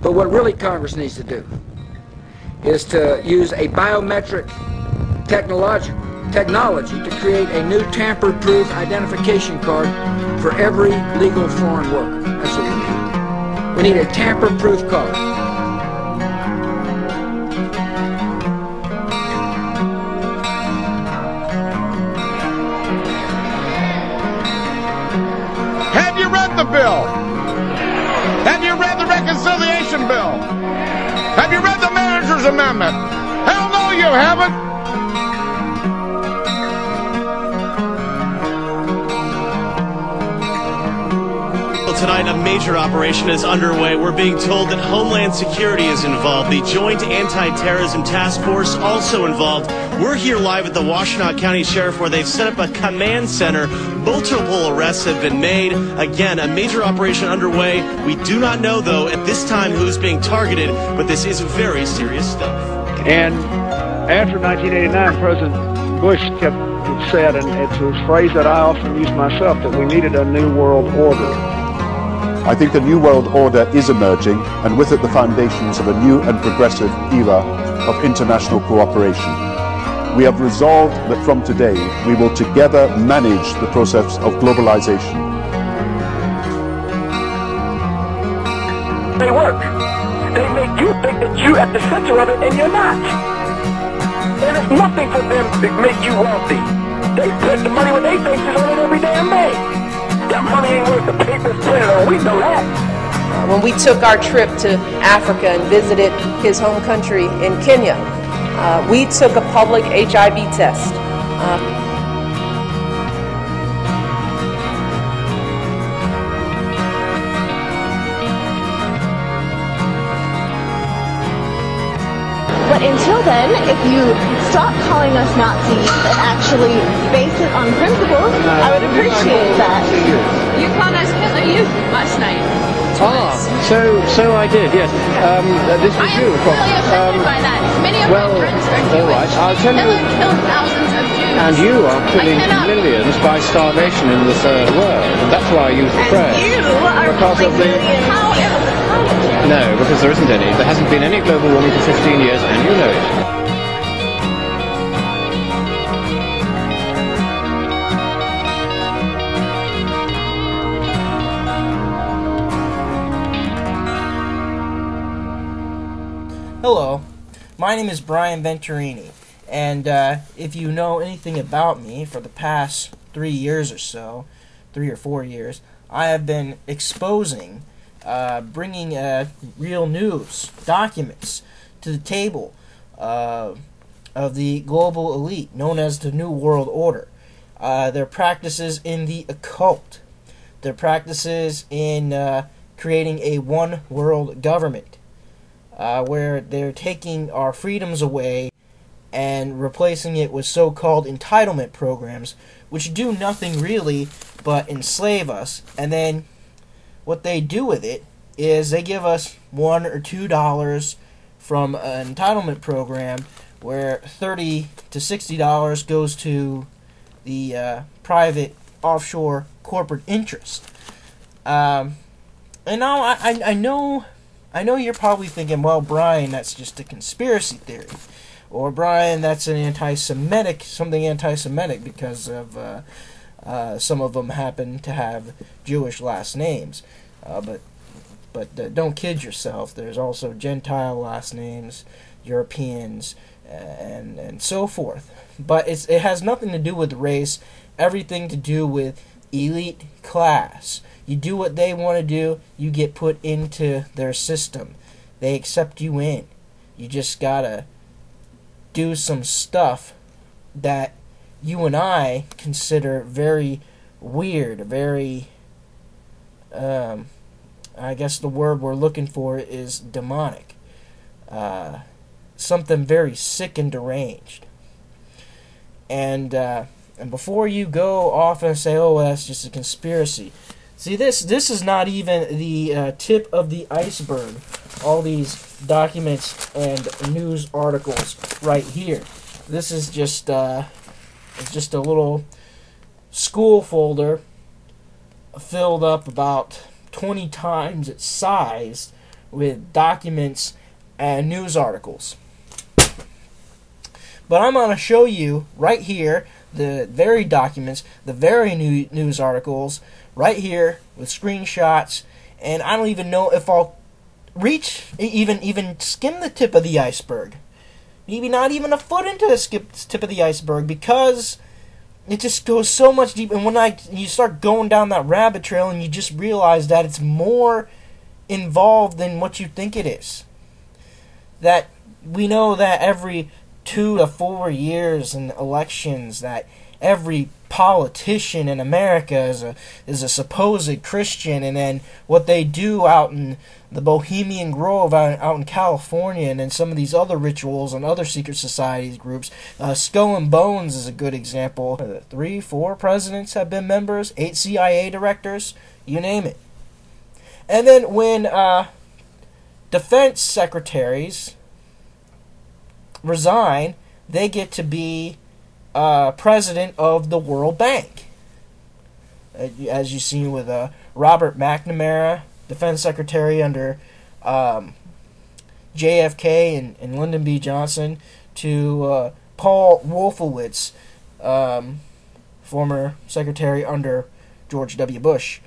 But what really Congress needs to do is to use a biometric technology to create a new tamper-proof identification card for every legal foreign worker. That's what we need. We need a tamper-proof card. Have you read the bill? Have you read the reconciliation bill? Have you read the manager's amendment? Hell no, you haven't. Tonight, a major operation is underway. We're being told that Homeland Security is involved. The Joint Anti-Terrorism Task Force also involved. We're here live at the Washtenaw County Sheriff where they've set up a command center. Multiple arrests have been made. Again, a major operation underway. We do not know, though, at this time who's being targeted, but this is very serious stuff. And after 1989, President Bush said, and it's a phrase that I often use myself, that we needed a new world order. I think a new world order is emerging, and with it the foundations of a new and progressive era of international cooperation. We have resolved that from today we will together manage the process of globalization. They work. They make you think that you're at the center of it, and you're not. And it's nothing for them to make you wealthy. They put the money where they faces on it every damn day. That money ain't worth the paper it's printed on. We know that. When we took our trip to Africa and visited his home country in Kenya, we took a public HIV test. But until then, if you stop calling us Nazis and actually base it on principles, I would appreciate that. You called us Hitler Youth last night. So I did, yes. This was you, of course. I am really offended by that. Many of my friends are Jewish. All right, I'll tell you. Hitler killed thousands of Jews. And you are killing millions by starvation in the third world. And that's why I use the phrase. You are killing millions. How is it? No, because there isn't any. There hasn't been any global warming for 15 years, and you know it. Hello, my name is Brion Venturini, and if you know anything about me, for the past 3 years or so, 3 or 4 years, I have been exposing, bringing real news, documents to the table of the global elite, known as the New World Order. Their practices in the occult, their practices in creating a one-world government, where they're taking our freedoms away and replacing it with so-called entitlement programs, which do nothing really but enslave us. And then what they do with it is they give us $1 or $2 from an entitlement program, where $30 to $60 goes to the private offshore corporate interest. And now I know you're probably thinking, well, Brian, that's just a conspiracy theory. Or, Brian, that's an something anti-Semitic, because of some of them happen to have Jewish last names. But don't kid yourself. There's also Gentile last names, Europeans, and so forth. But it has nothing to do with race, everything to do with elite class. You do what they want to do, you get put into their system. They accept you in. You just gotta do some stuff that you and I consider very weird, very, I guess the word we're looking for is demonic. Something very sick and deranged. And before you go off and say, oh, that's just a conspiracy, see, this is not even the tip of the iceberg. All these documents and news articles right here. This is just a little school folder filled up about 20 times its size with documents and news articles. But I'm going to show you right here the very documents, the very news articles, right here with screenshots, and I don't even know if I'll reach, even skim the tip of the iceberg. Maybe not even a foot into the tip of the iceberg, because it just goes so much deep. And when you start going down that rabbit trail, and you just realize that it's more involved than what you think it is. That we know that every 2 to 4 years in elections, that every politician in America is a supposed Christian, and then what they do out in the Bohemian Grove out in California, and then some of these other rituals and other secret societies groups. Skull and Bones is a good example. 3, 4 presidents have been members, 8 CIA directors, you name it. And then when defense secretaries resign, they get to be president of the World Bank. As you've seen with Robert McNamara, defense secretary under JFK and Lyndon B. Johnson, to Paul Wolfowitz, former secretary under George W. Bush.